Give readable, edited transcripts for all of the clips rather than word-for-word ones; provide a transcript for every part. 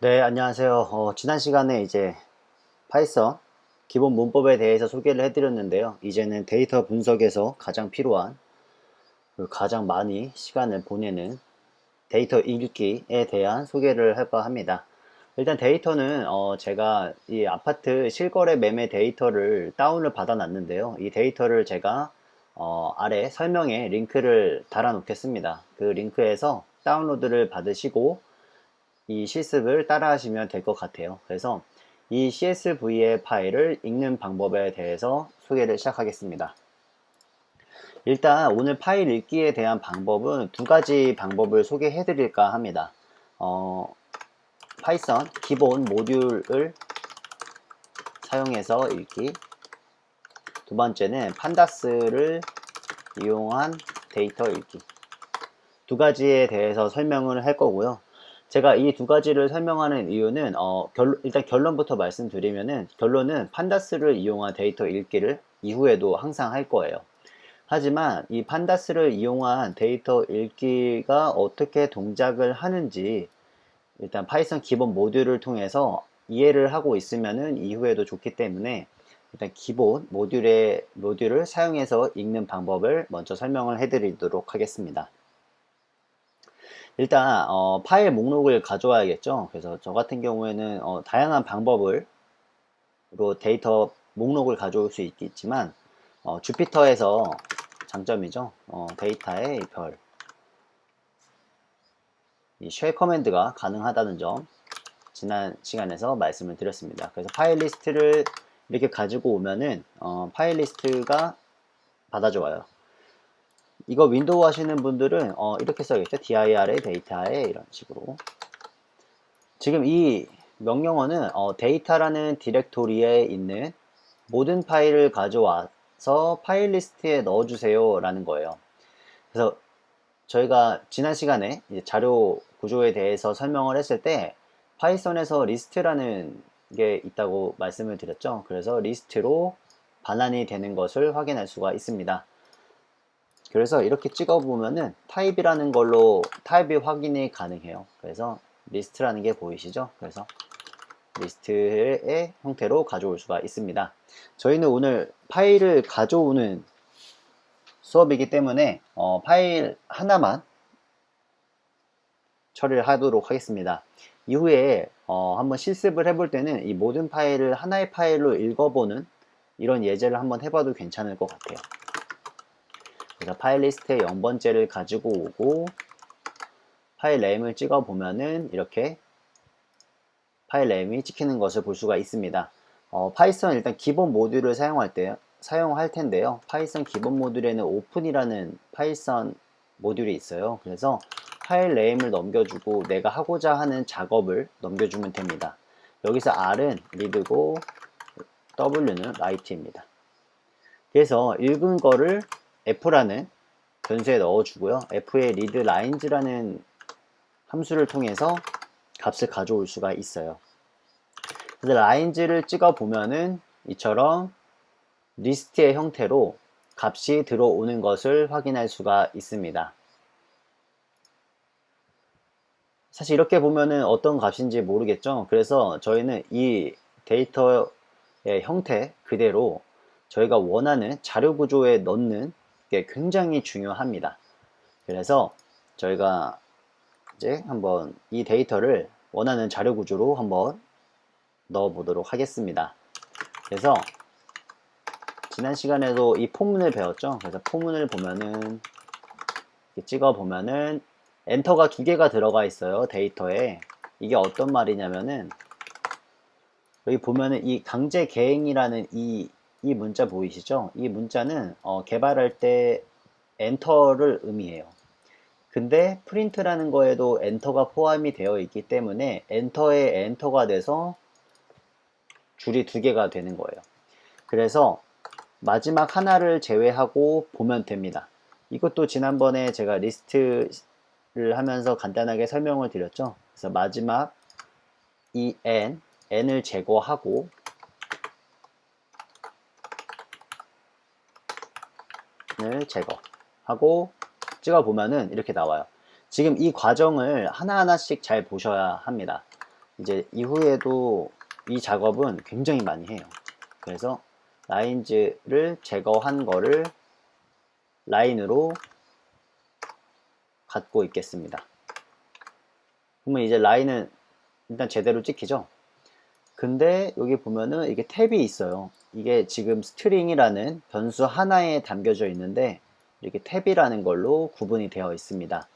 네, 안녕하세요. 지난 시간에 이제 파이썬 기본 문법에 대해서 소개를 해드렸는데요. 이제는 데이터 분석에서 가장 필요한, 그리고 가장 많이 시간을 보내는 데이터 읽기에 대한 소개를 할까 합니다. 일단 데이터는 제가 이 아파트 실거래 매매 데이터를 다운을 받아 놨는데요. 이 데이터를 제가 아래 설명에 링크를 달아 놓겠습니다. 그 링크에서 다운로드를 받으시고 이 실습을 따라 하시면 될 것 같아요. 그래서 이 CSV의 파일을 읽는 방법에 대해서 소개를 시작하겠습니다. 일단 오늘 파일 읽기에 대한 방법은 두 가지 방법을 소개해 드릴까 합니다. 파이썬 기본 모듈을 사용해서 읽기, 두 번째는 판다스를 이용한 데이터 읽기, 두 가지에 대해서 설명을 할 거고요. 제가 이 두 가지를 설명하는 이유는 일단 결론부터 말씀드리면은, 결론은 판다스를 이용한 데이터 읽기를 이후에도 항상 할 거예요. 하지만 이 판다스를 이용한 데이터 읽기가 어떻게 동작을 하는지 일단 파이썬 기본 모듈을 통해서 이해를 하고 있으면은 이후에도 좋기 때문에 일단 기본 모듈을 사용해서 읽는 방법을 먼저 설명을 해 드리도록 하겠습니다. 일단 파일 목록을 가져와야겠죠. 그래서 저 같은 경우에는 다양한 방법으로 데이터 목록을 가져올 수 있겠지만 주피터에서 장점이죠. 데이터의 별, 이 쉘 커맨드가 가능하다는 점 지난 시간에서 말씀을 드렸습니다. 그래서 파일 리스트를 이렇게 가지고 오면은 파일 리스트가 받아줘요. 이거 윈도우 하시는 분들은 이렇게 써야겠죠. dir의 데이터에 이런 식으로. 지금 이 명령어는 데이터라는 디렉토리에 있는 모든 파일을 가져와서 파일 리스트에 넣어주세요 라는 거예요. 그래서 저희가 지난 시간에 이제 자료 구조에 대해서 설명을 했을 때 파이썬에서 리스트라는 게 있다고 말씀을 드렸죠. 그래서 리스트로 반환이 되는 것을 확인할 수가 있습니다. 그래서 이렇게 찍어 보면은 타입이라는 걸로 타입이 확인이 가능해요. 그래서 리스트라는 게 보이시죠? 그래서 리스트의 형태로 가져올 수가 있습니다. 저희는 오늘 파일을 가져오는 수업이기 때문에 파일 하나만 처리를 하도록 하겠습니다. 이후에 한번 실습을 해볼 때는 이 모든 파일을 하나의 파일로 읽어보는 이런 예제를 한번 해봐도 괜찮을 것 같아요. 그래서 파일 리스트의 0번째를 가지고 오고 파일 네임을 찍어 보면은 이렇게 파일 네임이 찍히는 것을 볼 수가 있습니다. 파이썬 일단 기본 모듈을 사용할 텐데요. 파이썬 기본 모듈에는 오픈이라는 파이썬 모듈이 있어요. 그래서 파일 네임을 넘겨주고 내가 하고자 하는 작업을 넘겨주면 됩니다. 여기서 R은 read고 W는 write입니다. 그래서 읽은 거를 F라는 변수에 넣어주고요. F의 readLines라는 함수를 통해서 값을 가져올 수가 있어요. 그래서 lines를 찍어 보면은 이처럼 리스트의 형태로 값이 들어오는 것을 확인할 수가 있습니다. 사실 이렇게 보면은 어떤 값인지 모르겠죠. 그래서 저희는 이 데이터의 형태 그대로 저희가 원하는 자료 구조에 넣는 게 굉장히 중요합니다. 그래서 저희가 이제 한번 이 데이터를 원하는 자료 구조로 한번 넣어 보도록 하겠습니다. 그래서 지난 시간에도 이 포문을 배웠죠. 그래서 포문을 보면은 찍어 보면은 엔터가 두 개가 들어가 있어요. 데이터에. 이게 어떤 말이냐면은 여기 보면은 이 강제 개행이라는 이 문자 보이시죠? 이 문자는 개발할 때 엔터를 의미해요. 근데 프린트라는 거에도 엔터가 포함이 되어 있기 때문에 엔터에 엔터가 돼서 줄이 두 개가 되는 거예요. 그래서 마지막 하나를 제외하고 보면 됩니다. 이것도 지난번에 제가 리스트를 하면서 간단하게 설명을 드렸죠. 그래서 마지막 이 n을 제거하고 을 제거하고 찍어 보면은 이렇게 나와요. 지금 이 과정을 하나하나씩 잘 보셔야 합니다. 이제 이후에도 이 작업은 굉장히 많이 해요. 그래서 라인즈를 제거한 거를 라인으로 갖고 있겠습니다. 그러면 이제 라인은 일단 제대로 찍히죠. 근데 여기 보면은 이게 탭이 있어요. 이게 지금 스트링이라는 변수 하나에 담겨져 있는데 이렇게 탭이라는 걸로 구분이 되어 있습니다.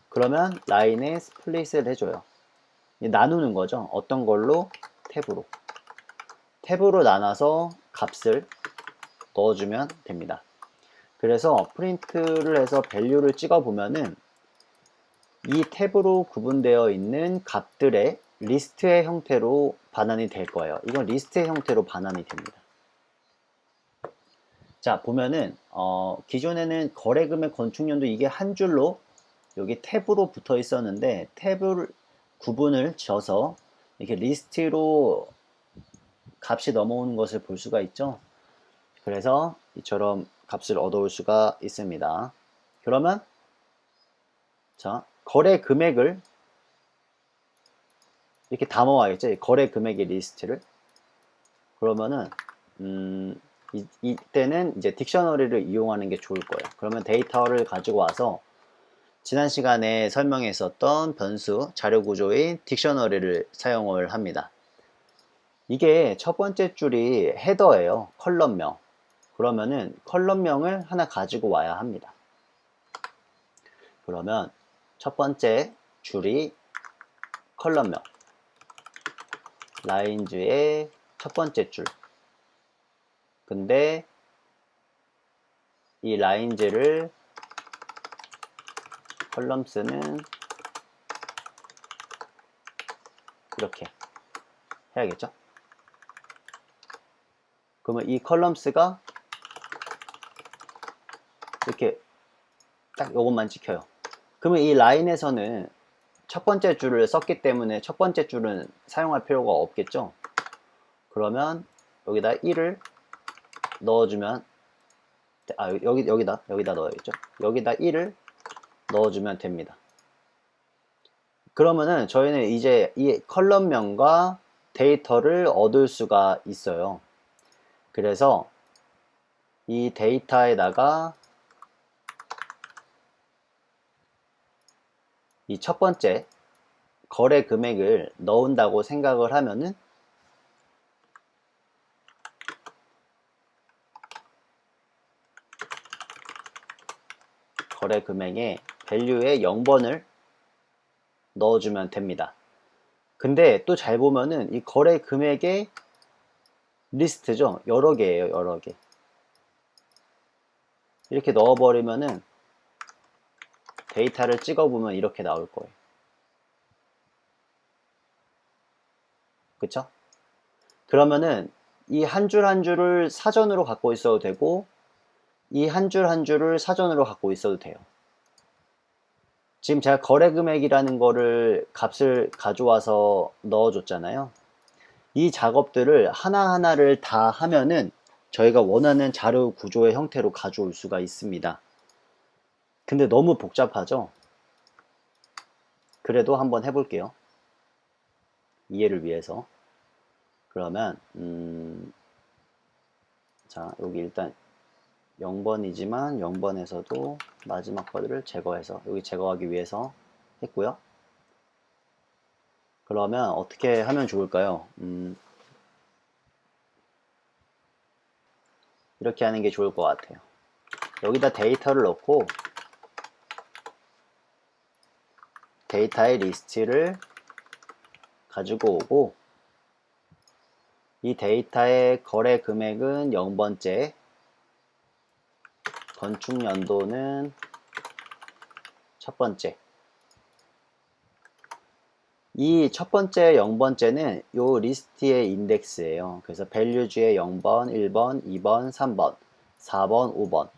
그러면 라인에 스플릿을 해줘요. 나누는 거죠. 어떤 걸로? 탭으로. 탭으로 나눠서 값을 넣어주면 됩니다. 그래서 프린트를 해서 밸류를 찍어 보면은 이 탭으로 구분되어 있는 값들의 리스트의 형태로 반환이 될 거예요. 이건 리스트의 형태로 반환이 됩니다. 자, 보면은 기존에는 거래금액 건축연도 이게 한 줄로 여기 탭으로 붙어 있었는데 탭을 구분을 지어서 이렇게 리스트로 값이 넘어오는 것을 볼 수가 있죠. 그래서 이처럼 값을 얻어올 수가 있습니다. 그러면 자, 거래 금액을 이렇게 담아와야겠죠. 거래 금액의 리스트를. 그러면은 이때는 이제 딕셔너리를 이용하는 게 좋을 거예요. 그러면 데이터를 가지고 와서 지난 시간에 설명했었던 변수 자료 구조인 딕셔너리를 사용을 합니다. 이게 첫 번째 줄이 헤더예요. 컬럼명. 그러면은 컬럼명을 하나 가지고 와야 합니다. 그러면 첫 번째 줄이 컬럼명, 라인즈의 첫 번째 줄. 근데 이 라인즈를 컬럼스는 이렇게 해야겠죠? 그러면 이 컬럼스가 이렇게 딱 요것만 찍혀요. 그러면 이 라인에서는 첫 번째 줄을 썼기 때문에 첫 번째 줄은 사용할 필요가 없겠죠? 그러면 여기다 1을 넣어주면 여기다 넣어야겠죠? 여기다 1을 넣어주면 됩니다. 그러면은 저희는 이제 이 컬럼명과 데이터를 얻을 수가 있어요. 그래서 이 데이터에다가 이 첫 번째 거래 금액을 넣은다고 생각을 하면은 거래 금액의 밸류에 0번을 넣어주면 됩니다. 근데 또 잘 보면은 이 거래 금액의 리스트죠. 여러 개예요, 여러 개. 이렇게 넣어버리면은 데이터를 찍어보면 이렇게 나올 거예요. 그쵸? 그러면은 이 한 줄 한 줄을 사전으로 갖고 있어도 되고 이 한 줄 한 줄을 사전으로 갖고 있어도 돼요. 지금 제가 거래 금액이라는 거를 값을 가져와서 넣어줬잖아요. 이 작업들을 하나하나를 다 하면은 저희가 원하는 자료 구조의 형태로 가져올 수가 있습니다. 근데 너무 복잡하죠? 그래도 한번 해볼게요. 이해를 위해서. 그러면 자, 여기 일단 0번이지만 0번에서도 마지막 거를 제거해서 여기 제거하기 위해서 했고요. 그러면 어떻게 하면 좋을까요? 이렇게 하는 게 좋을 것 같아요. 여기다 데이터를 넣고 데이터의 리스트를 가지고 오고 이 데이터의 거래 금액은 0번째, 건축 연도는 첫 번째. 이 첫 번째 0번째는 요 리스트의 인덱스예요. 그래서 value의 0번, 1번, 2번, 3번, 4번, 5번.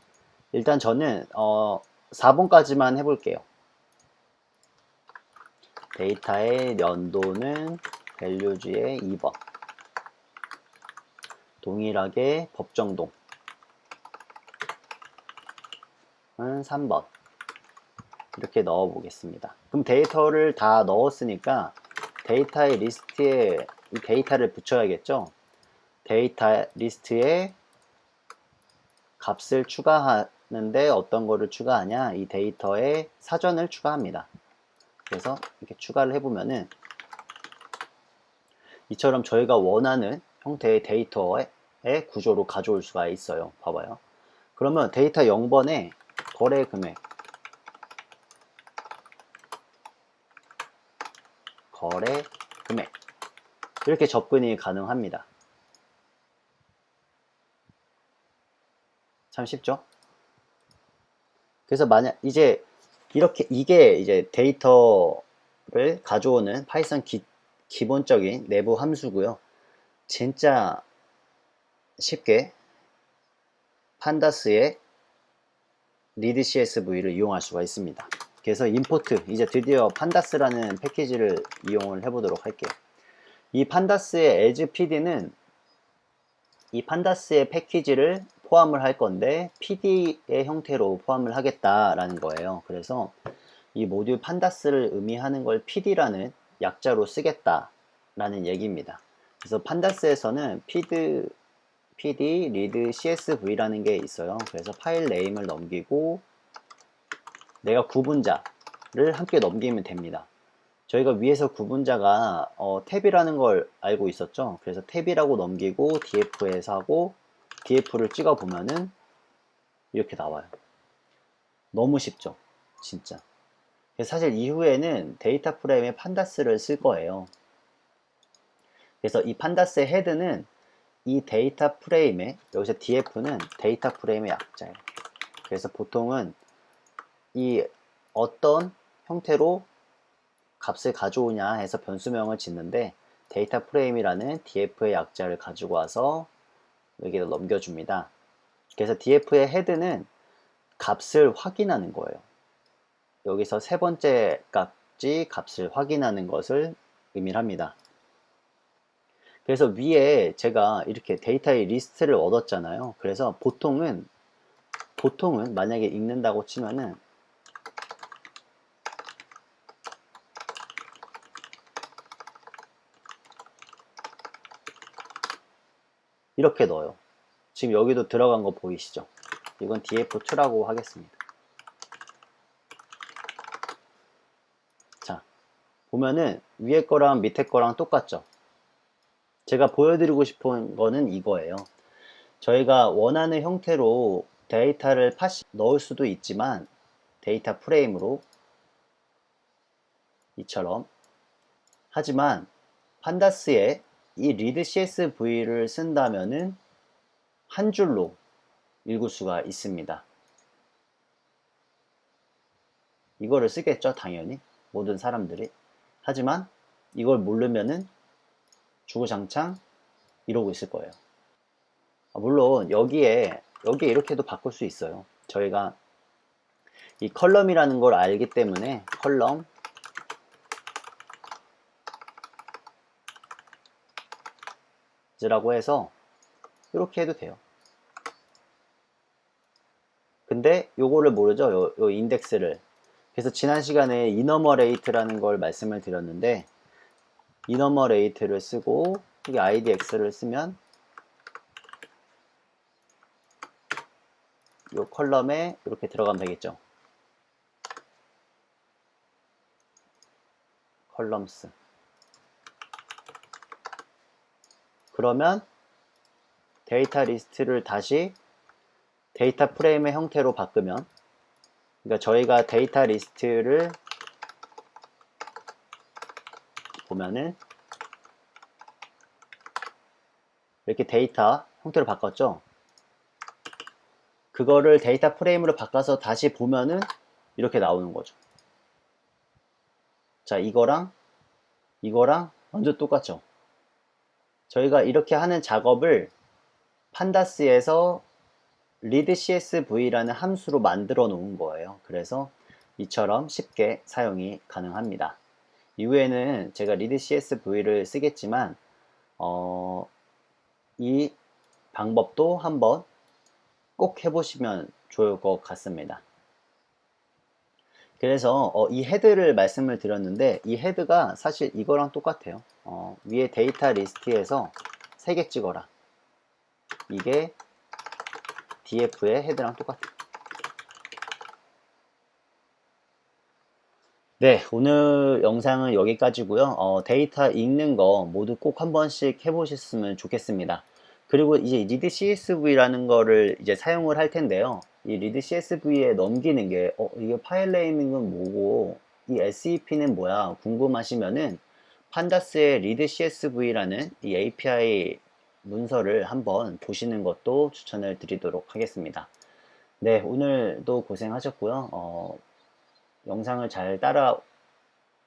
일단 저는 4번까지만 해볼게요. 데이터의 연도는 value의 2번. 동일하게 법정동 은 3번. 이렇게 넣어 보겠습니다. 그럼 데이터를 다 넣었으니까 데이터의 리스트에 이 데이터를 붙여야겠죠. 데이터 리스트에 값을 추가하는데 어떤 거를 추가하냐, 이 데이터에 사전을 추가합니다. 그래서 이렇게 추가를 해보면은 이처럼 저희가 원하는 형태의 데이터의 구조로 가져올 수가 있어요. 봐봐요. 그러면 데이터 0번에 거래 금액, 거래 금액 이렇게 접근이 가능합니다. 참 쉽죠? 그래서 만약 이제 이렇게 이게 이제 데이터를 가져오는 파이썬 기본적인 내부 함수고요. 진짜 쉽게 판다스의 리드 CSV를 이용할 수가 있습니다. 그래서 임포트, 이제 드디어 판다스라는 패키지를 이용을 해보도록 할게요. 이 판다스의 as PD는 이 판다스의 패키지를 포함을 할 건데 PD의 형태로 포함을 하겠다라는 거예요. 그래서 이 모듈 판다스를 의미하는 걸 PD라는 약자로 쓰겠다라는 얘기입니다. 그래서 판다스에서는 PD read CSV라는 게 있어요. 그래서 파일 네임을 넘기고 내가 구분자를 함께 넘기면 됩니다. 저희가 위에서 구분자가 탭이라는 걸 알고 있었죠. 그래서 탭이라고 넘기고 df에서 하고 df를 찍어 보면은 이렇게 나와요. 너무 쉽죠, 진짜. 사실 이후에는 데이터 프레임에 판다스를 쓸 거예요. 그래서 이 판다스의 헤드는 이 데이터 프레임에, 여기서 df는 데이터 프레임의 약자예요. 그래서 보통은 이 어떤 형태로 값을 가져오냐 해서 변수명을 짓는데 데이터 프레임이라는 df의 약자를 가지고 와서 여기다 넘겨줍니다. 그래서 df의 헤드는 값을 확인하는 거예요. 여기서 세 번째 값이 값을 확인하는 것을 의미를 합니다. 그래서 위에 제가 이렇게 데이터의 리스트를 얻었잖아요. 그래서 보통은 만약에 읽는다고 치면은 이렇게 넣어요. 지금 여기도 들어간 거 보이시죠? 이건 df2라고 하겠습니다. 자, 보면은 위에 거랑 밑에 거랑 똑같죠? 제가 보여드리고 싶은 거는 이거예요. 저희가 원하는 형태로 데이터를 넣을 수도 있지만 데이터 프레임으로 이처럼, 하지만 판다스에 이 read CSV를 쓴다면은 한 줄로 읽을 수가 있습니다. 이거를 쓰겠죠, 당연히 모든 사람들이. 하지만 이걸 모르면은 주구장창 이러고 있을 거예요. 물론 여기에 이렇게도 바꿀 수 있어요. 저희가 이 컬럼이라는 걸 알기 때문에 컬럼 라고 해서 이렇게 해도 돼요. 근데 요거를 모르죠, 요 인덱스를. 그래서 지난 시간에 enumerata라는 걸 말씀을 드렸는데 enumerata를 쓰고 여기 idx를 쓰면 요 컬럼에 이렇게 들어가면 되겠죠. 컬럼스. 그러면 데이터 리스트를 다시 데이터 프레임의 형태로 바꾸면, 그러니까 저희가 데이터 리스트를 보면은 이렇게 데이터 형태로 바꿨죠. 그거를 데이터 프레임으로 바꿔서 다시 보면은 이렇게 나오는 거죠. 자, 이거랑 완전 똑같죠. 저희가 이렇게 하는 작업을 판다스에서 read CSV라는 함수로 만들어 놓은 거예요. 그래서 이처럼 쉽게 사용이 가능합니다. 이후에는 제가 read CSV를 쓰겠지만 이 방법도 한번 꼭 해보시면 좋을 것 같습니다. 그래서 이 헤드를 말씀을 드렸는데 이 헤드가 사실 이거랑 똑같아요. 위에 데이터 리스트에서 3개 찍어라. 이게 df의 헤드랑 똑같아요. 네, 오늘 영상은 여기까지고요. 데이터 읽는 거 모두 꼭 한 번씩 해보셨으면 좋겠습니다. 그리고 이제 read CSV라는 거를 이제 사용을 할 텐데요. 이 read CSV에 넘기는 게, 이게 파일 네이밍은 뭐고, 이 SEP는 뭐야? 궁금하시면은, 판다스의 read CSV라는 이 API 문서를 한번 보시는 것도 추천을 드리도록 하겠습니다. 네, 오늘도 고생하셨고요. 영상을 잘 따라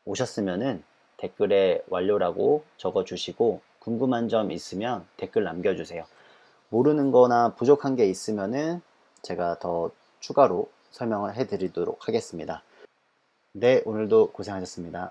오셨으면은 댓글에 완료라고 적어주시고 궁금한 점 있으면 댓글 남겨주세요. 모르는 거나 부족한 게 있으면은 제가 더 추가로 설명을 해드리도록 하겠습니다. 네, 오늘도 고생하셨습니다.